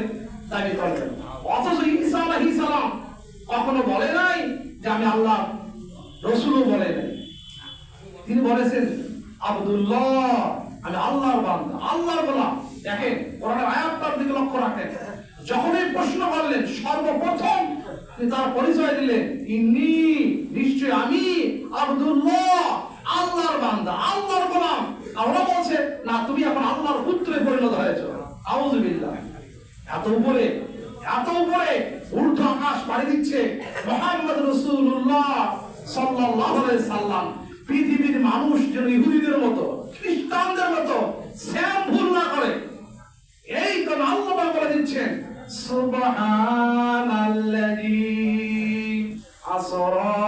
দাবি করলেন। অথচ ঈসা আলাইহিস সালাম কখনো বলে নাই যে আমি আল্লাহ রাসূলও বলে নাই। তিনি বলেছেন আব্দুল্লাহ, আমি আল্লাহর বান্দা, আল্লাহর গোলাম। দেখেন কোরআনের আয়াতটার দিকে লক্ষ্য রাখেন। যখন এই প্রশ্ন করলেন, সর্বপ্রথম তিনি তার পরিচয় দিলেন ইন্নী, নিশ্চয় আমি আব্দুল্লাহ, আল্লাহর বান্দা, আল্লাহর গোলাম। ওরা বলছে না, তুমি এখন আল্লাহর পুত্রে পরিণত হয়েছো। আউযুবিল্লাহ। এত উপরে, এত উপরে ঊর্ধ্ব আকাশ পাড়ি দিচ্ছে মুহাম্মদ রাসূলুল্লাহ সাল্লাল্লাহু আলাইহি সাল্লাম। পৃথিবীর মানুষ যেন ইহুদিদের মতো, খ্রিস্টানদের মতো সেম ভুল না করে, এই কারণে আল্লাহ বলে দিচ্ছেন সুবহানাল্লাযী আসরা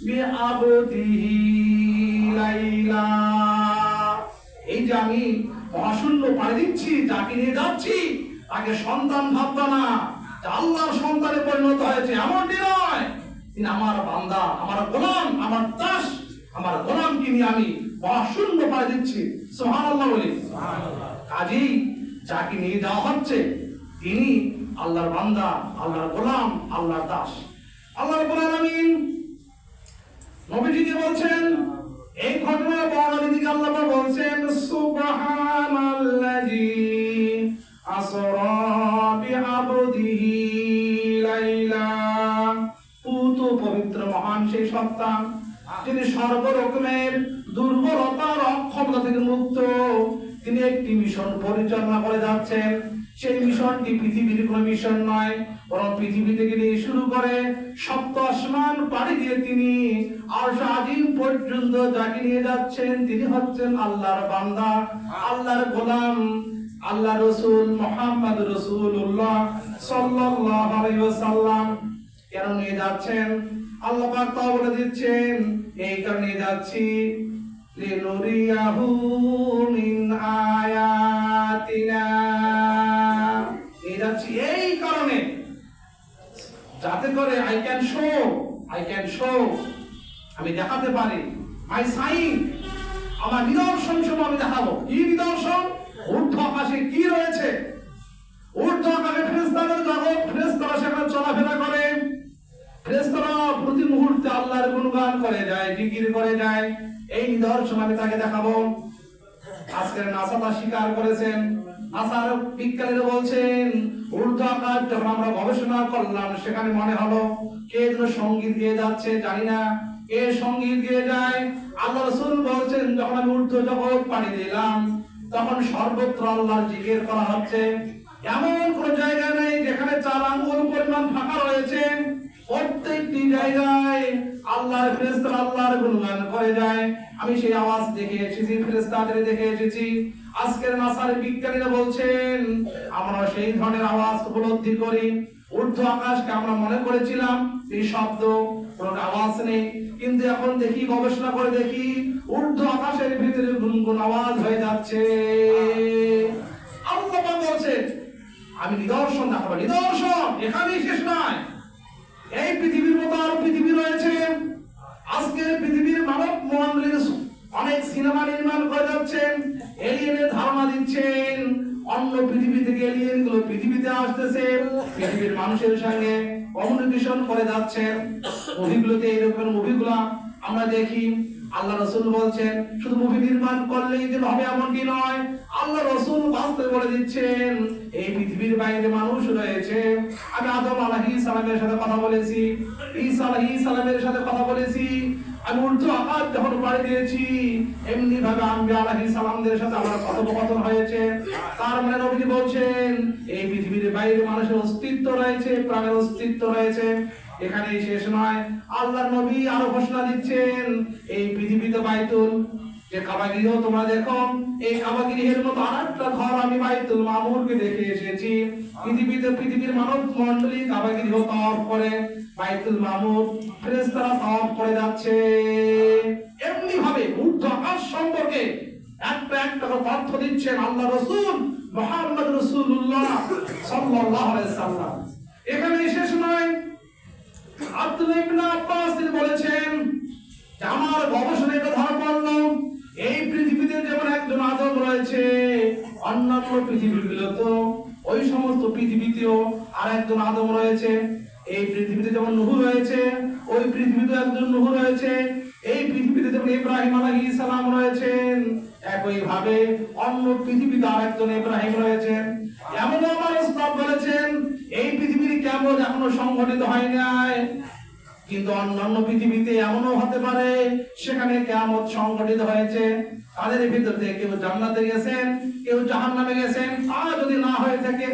বিআবদিহি লাইলা। এই যে আমি মহাশূন্য পাড়ি দিচ্ছি, যাকে নিয়ে যাচ্ছি তাকে সন্তান ভাববা না, আল্লাহর সন্তানে পরিণত হয়েছে এমনটি নয়। তিনি আমার বান্দা, আমার গোলাম, আমার দাস, আমার গোলামকে নিয়ে আমি মহাশূন্য পাড়ি দিচ্ছি। সুবহানাল্লাহ বলি। কাজেই যাকে নিয়ে যাওয়া হচ্ছে তিনি আল্লাহর বান্দা, আল্লাহর গোলাম, আল্লাহর দাস। আল্লাহ রাব্বুল আলামিন নবীজিকে বলছেন, এই ঘটনার বর্ণনা দিকে আল্লাহ বলছেন সুবহানাল্লাযী আসরা বিআবদিহি লাইলা। পুত পবিত্র মহান সেই সত্তা যিনি সর্বরকমের দুর্বলতার অক্ষমতা থেকে মুক্ত। তিনি একটি মিশন পরিচালনা করে যাচ্ছেন। সেই মিশনটি পৃথিবীর কোনো মিশন নয়, বরং পৃথিবী থেকে নিয়ে শুরু করে সপ্ত আসমান পাড়ি দিয়ে তিনি আরশ আজিম পর্যন্ত যাকে নিয়ে যাচ্ছেন তিনি হচ্ছেন আল্লাহর বান্দা, আল্লাহর গোলাম, আল্লাহ রাসূল মুহাম্মদ রাসূলুল্লাহ সাল্লাল্লাহু আলাইহি ওয়াসাল্লাম। কেন নিয়ে যাচ্ছেন আল্লাহ পাক তা বলে দিচ্ছেন, এই কারণে যাচ্ছি লিনুরিয়াহু মিন আয়াতিনা। এই যাচ্ছি এই কারণে যাতে করে আই ক্যান শো, আমি দেখাতে পারি, মাই সাইন, আমার নিদর্শন সমূহ আমি দেখাবো। কি নিদর্শন? ঊর্ধ্ব আকাশে কি রয়েছে? ঊর্ধ্ব আকাশে ফেরেশতাদের জগৎ, ফেরেশতারা সেখানে চলাফেরা করে, ফেরেশতারা প্রতি মুহূর্তে আল্লাহর গুণগান করে যায়, জিকির করে যায়। এই নিদর্শন আমি তাকে দেখাবো। আজকের নাসা তা স্বীকার করেছেন। নাসার বিজ্ঞানীরা বলছেন ঊর্ধ্ব আকাশ যখন আমরা গবেষণা করলাম, সেখানে মনে হলো কে যেন সঙ্গীত গেয়ে যাচ্ছে, জানি না কে সঙ্গীত গেয়ে যায়। আল্লাহ রাসূল বলছেন যখন আমি ঊর্ধ্ব জগৎ পাড়ি দিলাম, তখন সর্বত্র আল্লাহর জিকির করা হচ্ছে। এমন কোন জায়গা নেই যেখানে 4 আঙ্গুল পরিমাণ ফাঁকা রয়েছে। প্রত্যেকটি জায়গায় আল্লাহর ফেরেশতারা আল্লাহর গুণগান করে যায়। আমি সেই আওয়াজ দেখে এসেছি, ফেরেশতাদের দেখে এসেছি। আজকের নাসার বিজ্ঞানীরা বলছেন আমরা সেই ধরনের আওয়াজ উপলব্ধি করি। ঊর্ধ্ব আকাশকে আমরা মনে করেছিলাম এই শব্দ, কোনো আওয়াজ নেই, কিন্তু এখন দেখি, গবেষণা করে দেখি ঊর্ধ্ব আকাশের ভিতরে গুনগুন আওয়াজ হয়ে যাচ্ছে। আল্লাহ বলছেন আমি নিদর্শন দেখাবো। নিদর্শন এখানেই শেষ নয়, এই পৃথিবীর মতো আরো পৃথিবী রয়েছে। আজকের পৃথিবীর মানব মণ্ডলীর অনেক সিনেমা নির্মাণ করে যাচ্ছেন, এলিয়েনের ধারণা দিচ্ছেন, অন্য পৃথিবী থেকে এলিয়েন গুলো পৃথিবীতে আসতেছে, পৃথিবীর মানুষের সঙ্গে কমিউনিকেশন করে যাচ্ছে। মুভিগুলোতে এরকম মুভিগুলো আমরা দেখি। আল্লাহ রাসূল বলছেন শুধু মুভি নির্মাণ করলেই যে হবে এমনটি নয়। আল্লাহ রাসূল বাস্তবে বলে দিচ্ছেন এই পৃথিবীর বাইরে মানুষ রয়েছে। আমি আদম আলাইহিস সালামের সাথে কথা বলেছি, ঈসা আলাইহিস সালামের সাথে কথা বলেছি, আমি ঊর্ধ্ব আকাশ যখন পাড়ি দিয়েছি এমনি ভাবে আম্বিয়া আলাইহিস সালামদের সাথে আমার কথোপকথন হয়েছে। তার মানে নবীজি বলছেন এই পৃথিবীর বাইরে মানুষের অস্তিত্ব রয়েছে, প্রাণের অস্তিত্ব রয়েছে। এখানেই শেষ নয়, আল্লাহর নবী আরো ঘোষণা দিচ্ছেন এই পৃথিবীতে বাইতুল যে কাবাগৃহ তোমরা দেখো, এই কাবাগৃহের মতো আরেকটা ঘর আমি বাইতুল মামুরকে দেখে এসেছি। পৃথিবীর মানব মণ্ডলী কাবাগৃহ তাওয়াফ করে, বাইতুল মামুর ফেরেশতারা তাওয়াফ করে যাচ্ছে। এমনি ভাবে ঊর্ধ্ব আকাশ সম্পর্কে একটা তথ্য দিচ্ছেন আল্লাহ রাসূল মুহাম্মদ রাসূলুল্লাহ সাল্লাল্লাহু আলাইহি সাল্লাম। এখানে শেষ নয়, আব্দুল্লাহ ইবনে আব্বাস তিনি বলেছেন যে আমার গবেষণায় এটা ধরা পড়লো এই পৃথিবীতে যেমন একজন আদম রয়েছে, অন্যান্য পৃথিবীগুলো তো ওই সমস্ত পৃথিবীতেও আর একজন আদম রয়েছে। এই পৃথিবীতে যেমন নূহ রয়েছে, ওই পৃথিবীতে একজন নূহ রয়েছে। এই পৃথিবীতে যেমন ইব্রাহিম আলাইহিস সালাম রয়েছেন, একই ভাবে অন্য পৃথিবীতে আরেকজন ইব্রাহিম রয়েছেন। এমনও আমার উস্তাদ বলেছেন এই পৃথিবীর কিয়ামত এখনো সংঘটিত হয় নাই, কিন্তু অন্যান্য পৃথিবীতে এমনও হতে পারে সেখানে কিয়ামত সংঘটিত হয়েছে। তাদের ভিতর থেকে কেউ জান্নাতে গেছেন, কেউ জাহান্নামে গেছেন। তা যদি না হয়ে থাকে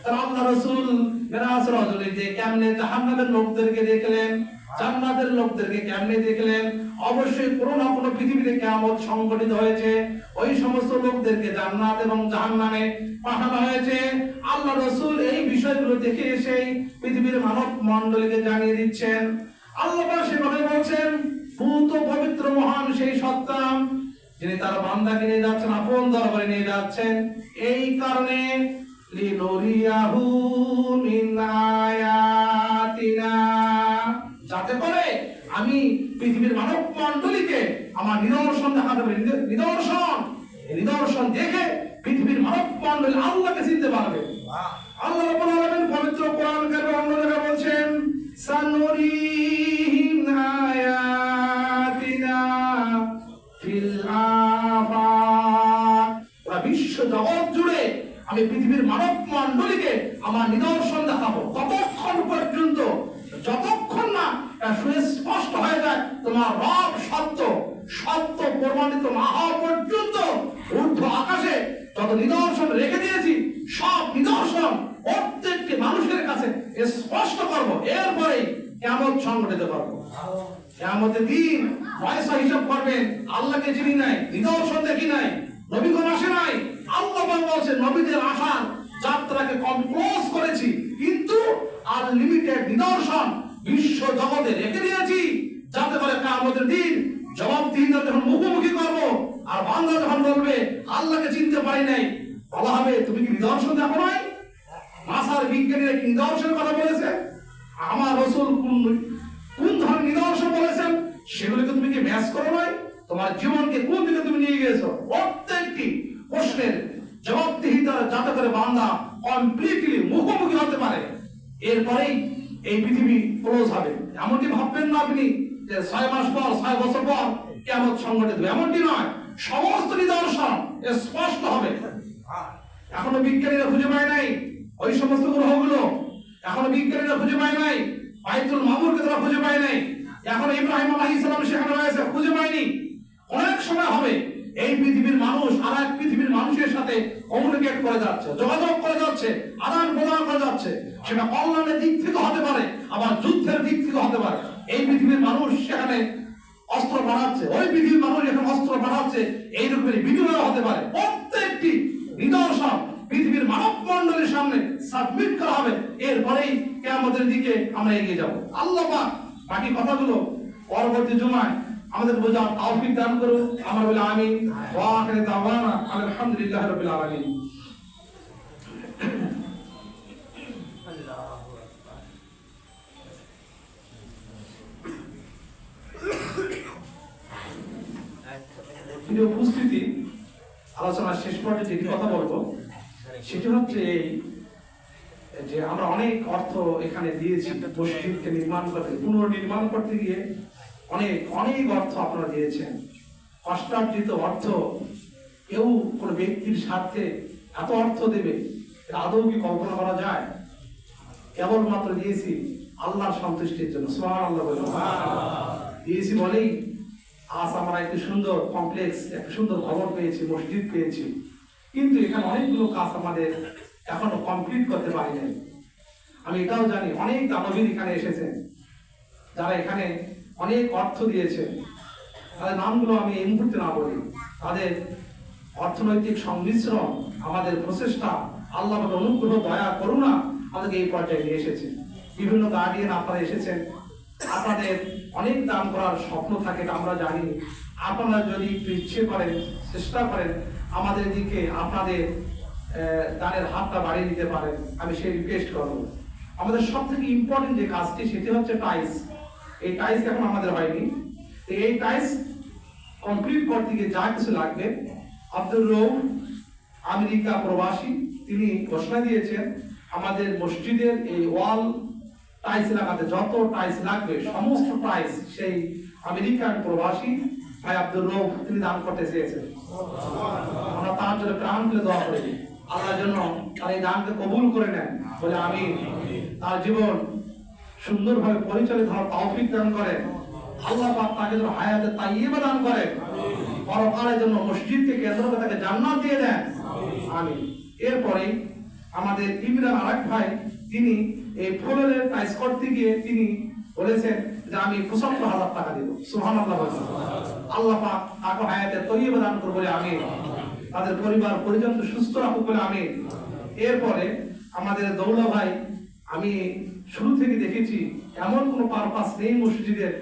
তাহলে আল্লাহ রাসূল মিরাজ রজনীতে কেমনে জাহান্নামের লোকদেরকে দেখলেন, জান্নাতের লোকদেরকে কেমনে দেখলেন? অবশ্যই কোনো না কোনো পৃথিবীতে কিয়ামত সংঘটিত হয়েছে, ওই সমস্ত লোকদেরকে জান্নাত এবং জাহান্নামে পাঠানো হয়েছে। আল্লাহ রাসূল এই বিষয়গুলো দেখে এসেই পৃথিবীর মানব মণ্ডলীকে জানিয়ে দিচ্ছেন। আল্লাহ পাক সে কথা বলছেন পূত পবিত্র মহান সেই সত্তা যিনি তার বান্দাকে নিয়ে যাচ্ছেন, আপন দরবারে নিয়ে যাচ্ছেন। এই কারণে লিনুরিয়াহু মিন আয়াতিনা, যাতে করে আমি পৃথিবীর মানব মণ্ডলীকে আমার নিদর্শন দেখাতে পারি। নিদর্শন দেখে পৃথিবীর মানব মণ্ডলী আল্লাহকে চিনতে পারবে। আল্লাহ রাব্বুল আলামিন পবিত্র কোরআন কারিমে অন্য জায়গায় বলছেন সানুরিহিম আয়াতিনা ফিল আফাক, বিশ্ব জগৎ জুড়ে আমি পৃথিবীর মানব মণ্ডলীকে আমার নিদর্শন দেখাবো ততক্ষণ পর্যন্ত যতক্ষণ না সুস্পষ্ট হয়ে যায় তোমার রব সত্য প্রমাণিত না হওয়া পর্যন্ত ঊর্ধ্ব আকাশে যত নিদর্শন রেখে দিয়েছি সব নিদর্শন প্রত্যেকটি মানুষের কাছে স্পষ্ট করব। এরপরে কিয়ামত সংঘটিত করব। কিয়ামতের দিন পয়সা হিসাব করবেন আল্লাহকে চিনি নাই, নিদর্শন দেখি নাই, নবীগণ আসে নাই। আল্লাহ বলছেন নবীদের আসার যাত্রাকে ক্লোজ করেছি, কিন্তু আনলিমিটেড নিদর্শন বিশ্ব জগতে রেখে দিয়েছি, যাতে করে কিয়ামতের দিন জবাবদিহিতা যখন মুখোমুখি করব আর বান্দা যখন বলবে আল্লাহকে চিনতে পারি নাই, বলা হবে তুমি কি নিদর্শন দেখো নাই? নাসার বিজ্ঞানীরা কি নিদর্শনের কথা বলেছে? আমার রাসূল কোন ধরনের নিদর্শন বলেছেন সেগুলোকে তুমি কি ম্যাচ করো নাই? তোমার জীবনকে কোন দিকে তুমি নিয়ে গেছো? প্রত্যেকটি প্রশ্নের জবাবদিহিতা যাতে করে বান্দা কমপ্লিটলি মুখোমুখি হতে পারে, এরপরেই এই পৃথিবী ক্লোজ হবে। এমনটি ভাববেন না আপনি যে 6 মাস পর 6 বছর পর কিয়ামত সংঘটিত হবে, এমনটি নয়। সমস্ত নিদর্শন স্পষ্ট হবে। এখনো বিজ্ঞানীরা খুঁজে পায় নাই ওই সমস্ত গ্রহগুলো, এখনো বিজ্ঞানীরা খুঁজে পায় নাই বাইতুল মামুরকে, তারা খুঁজে পায় নাই। এখন ইব্রাহিম আলাইহিস সালাম সেখানে রয়েছে, খুঁজে পায়নি। অনেক সময় হবে এই পৃথিবীর মানুষ আর এক পৃথিবীর মানুষের সাথে কমিউনিকেট করে যাচ্ছে, যোগাযোগ করে যাচ্ছে, আদান প্রদান করে যাচ্ছে। যাচ্ছে, সেটা কল্যাণের দিক থেকে হতে পারে, আবার যুদ্ধের দিক থেকে হতে পারে। এই পৃথিবীর মানুষ সেখানে অস্ত্র বানাচ্ছে, ওই পৃথিবীর মানুষ এখানে অস্ত্র বানাচ্ছে, এই রকমের বিনিময় হতে পারে। প্রত্যেকটি নিদর্শন পৃথিবীর মানব মণ্ডলের সামনে সাবমিট করা হবে, এরপরেই কিয়ামতের দিকে আমরা এগিয়ে যাব। আল্লাহ পাক বাকি কথাগুলো পরবর্তী জুমায় আমাদের বোঝার তৌফিক দান করুন। আমরা বলি আমিন। ওয়া আখিরু দাওয়ানা আলহামদুলিল্লাহি রাব্বিল আলামিন। প্রিয় উপস্থিতি, আলোচনার শেষ পর্যায়ে যেটি কথা বলবো সেটি হচ্ছে এই যে আমরা অনেক অর্থ এখানে দিয়েছি মসজিদকে নির্মাণ করতে, পুনর্নির্মাণ করতে গিয়ে অনেক অনেক অর্থ আপনারা দিয়েছেন। কষ্টার্জিত অর্থ কেউ কোনো ব্যক্তির স্বার্থে এত অর্থ দেবে এটা আদৌ কি কল্পনা করা যায়? কেবলমাত্র দিয়েছি আল্লাহর সন্তুষ্টির জন্য। সুবহানাল্লাহ বলুন। দিয়েছি বলেই আজ আমরা একটি সুন্দর কমপ্লেক্স, একটা সুন্দর ভবন পেয়েছি, মসজিদ পেয়েছি, কিন্তু এখানে অনেকগুলো কাজ আমাদের এখনো কমপ্লিট করতে পারি নাই। আমি এটাও জানি অনেক দানবীর এখানে এসেছেন, যারা এখানে অনেক অর্থ দিয়েছেন। তাদের নামগুলো আমি এই মুহূর্তে না বলি, তাদের অর্থনৈতিক সংমিশ্রণ, আমাদের প্রচেষ্টা, আল্লাহ পাকের অনুগ্রহ, দয়া, করুণা আমাদেরকে এই পর্যায়ে নিয়ে এসেছে। বিভিন্ন গার্ডিয়ান আপনারা এসেছেন, আপনাদের অনেক দান করার স্বপ্ন থাকে, আমরা জানি। আপনারা যদি একটু ইচ্ছে করেন, চেষ্টা করেন, আমাদের দিকে আপনাদের দানের হাতটা বাড়িয়ে দিতে পারেন, আমি সেই রিকোয়েস্ট করবো। আমাদের সব থেকে ইম্পর্টেন্ট যে কাজটি সেটি হচ্ছে টাইলস। এই টাইলস এখন আমাদের হয়নি, এই টাইলস কমপ্লিট করতে গিয়ে যা কিছু লাগবে, আব্দুর রউফ আমেরিকা প্রবাসী, তিনি ঘোষণা দিয়েছেন আমাদের মসজিদের এই ওয়াল টাইলস লাগাতে যত টাইলস লাগবে সমস্ত টাইলস সেই আমেরিকান প্রবাসী ভাই আব্দুর রউফ তিনি দান করতে চেয়েছেন। আমরা তার জন্য প্রাণ খুলে দোয়া করি, আল্লাহর জন্য তার এই দানকে কবুল করে নেন বলে আমি তার জীবন সুন্দরভাবে পরিচালিত হওয়ার তৌফিক দান করেন। আল্লাহ পাক তাকে যেন হায়াতে তাইয়্যিবা দান করেন, পরকালের জন্য মসজিদকে কেন্দ্র করে তাকে জান্নাত দিয়ে দেন। আমিন। এরপরে আমাদের ইমরান আরেক ভাই, তিনি এই ফ্লোরের টাইলস করতে গিয়ে তিনি বলেছেন যে আমি ৭৫,০০০ টাকা দেব। সুবহানাল্লাহ। আল্লাহ পাক তাকে হায়াতে তাইয়্যিবা দান করুন বলে আমিন। তাদের পরিবার পরিজনকে সুস্থ রাখুক বলে আমিন। এরপরে আমাদের দৌলা ভাই, আমি শুরু থেকে দেখেছি এমন কোনো পারপাস নেই মসজিদের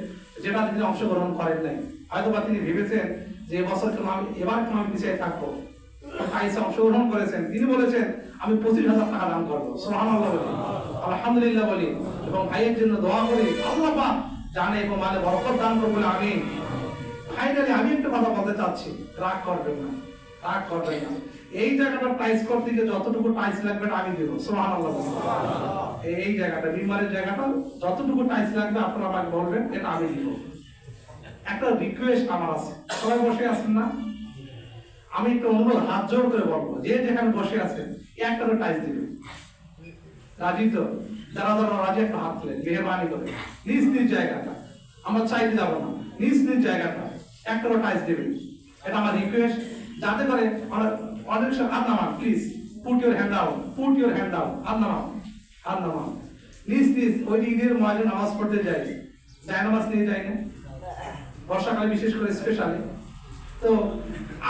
যেটা তিনি অংশগ্রহণ করেন নাই। হয়তোবা তিনি ভেবেছেন যে এবছর এবার কেন আমি পিছিয়ে থাকবো, টাইলসে অংশগ্রহণ করেছেন। তিনি বলেছেন আমি ২৫,০০০ টাকা দান করবো। সুবহানাল্লাহ বলি, আলহামদুলিল্লাহ বলি, এবং ভাইয়ের জন্য দোয়া করি আল্লাহ পাক জানে এবং মালে বরকত দান করবো বলে আমিন। ফাইনালি আমি একটা কথা বলতে চাচ্ছি, রাগ করবেন না, রাগ করবেন না। এই জায়গাটা টাইলস করতে গিয়ে যতটুকু টাইলস লাগবে আমি দেব। সুবহানাল্লাহ। এই জায়গাটা মিম্বারের জায়গাটা যতটুকু টাইলস লাগবে আপনারা আমাকে বলবেন, এটা আমি দিব। একটা রিকোয়েস্ট আমার আছে, সবাই বসে আছেন না, আমি একটু অনুরোধ হাত জোর করে বলবো, যে যেখানে বসে আছেন একটা করে টাইলস দিবেন। রাজি তো? যারা যারা রাজি একটা হাত তুলেন মেহরবানি করে। নিজ নিজ জায়গাটা, আমরা চাইতে যাবো না, নিজ নিজ জায়গাটা একটা করে টাইলস দিবেন, এটা আমার রিকোয়েস্ট। যাতে করে অনেক হাত নামান, please put your hand out, put your hand out, হাত নামান, হাত নামান। নিজ নিজ ওই ঈদের মুয়াজ্জিন নামাজ পড়তে যাই, নামাজ নিয়ে যাই না বর্ষাকালে বিশেষ করে স্পেশালি। তো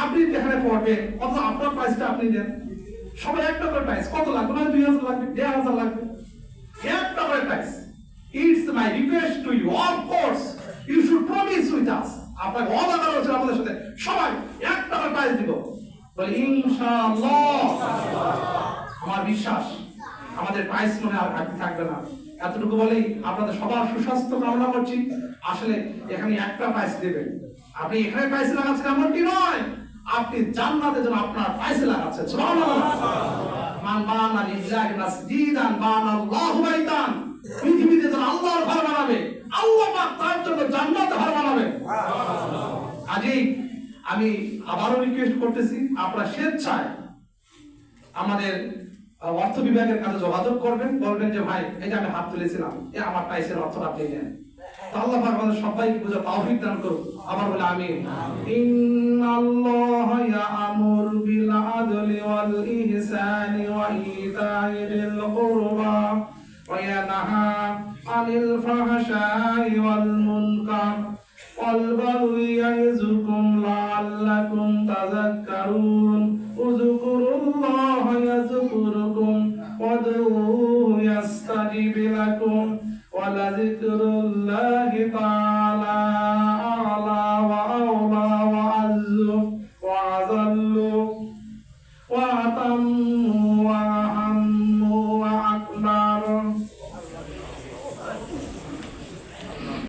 আপনি যেখানে পড়বেন অথবা আপনার প্রাইসটা আপনি দেন, সবাই একটা করে প্রাইস। কত লাগবে? না ২,০০০ লাগবে, ১,৫০০ লাগবে, একটা করে price. It's my request to you, of course you should promise with us. আপনাকে ওয়াদা করা হচ্ছে আমাদের সাথে সবাই একটা করে প্রাইস দিব বলে ইনশাআল্লাহ। আমার বিশ্বাস আমাদের প্রাইস মনে আর ঘাটতি থাকবে না। এতটুকু বলেই আপনাদের সবার সুস্বাস্থ্য কামনা করছি। আসলে এখানে একটা প্রাইস দেবেন, আপনি এখানে প্রাইস লাগাচ্ছেন এমনটি নয়, আপনি জান্নাতে যেন আপনার প্রাইস লাগাচ্ছেন। সুবহানাল্লাহ। মান বানা লিল্লাহি মাসজিদান বানাল্লাহু বাইতান, পৃথিবীতে যেন আল্লাহর ঘর বানাবে, আল্লাহ পাক তার জন্য জান্নাতে ঘর বানাবে। আজই আমি আবারও রিকোয়েস্ট করতেছি, আপনারা স্বেচ্ছায় আমাদের অর্থ বিভাগের কাছে যোগাযোগ করবেন, বলবেন যে ভাই এই যে আমি হাত তুলেছিলাম, এ আমার টাইসের অর্থটা আপনি নেন। আল্লাহ পাক আমাদের সবাইকে বুঝার তৌফিক দান করুন। আবার বলে আমিন। ইন্নাল্লাহা ইয়া'মুরু বিল আদলি ওয়াল ইহসানি ওয়া ইতা'i যিল কুরবা আনিল ফাহশাই ওয়াল মুনকার ওয়াল বাগই ইয়াইযুকুম লাআল্লাকুম তাযাক্কারুন উযকুরুল্লাহা ইয়াযকুরুকুম ওয়াদউহু ইয়াস্তাজিব লাকুম ওয়া লাযিকরু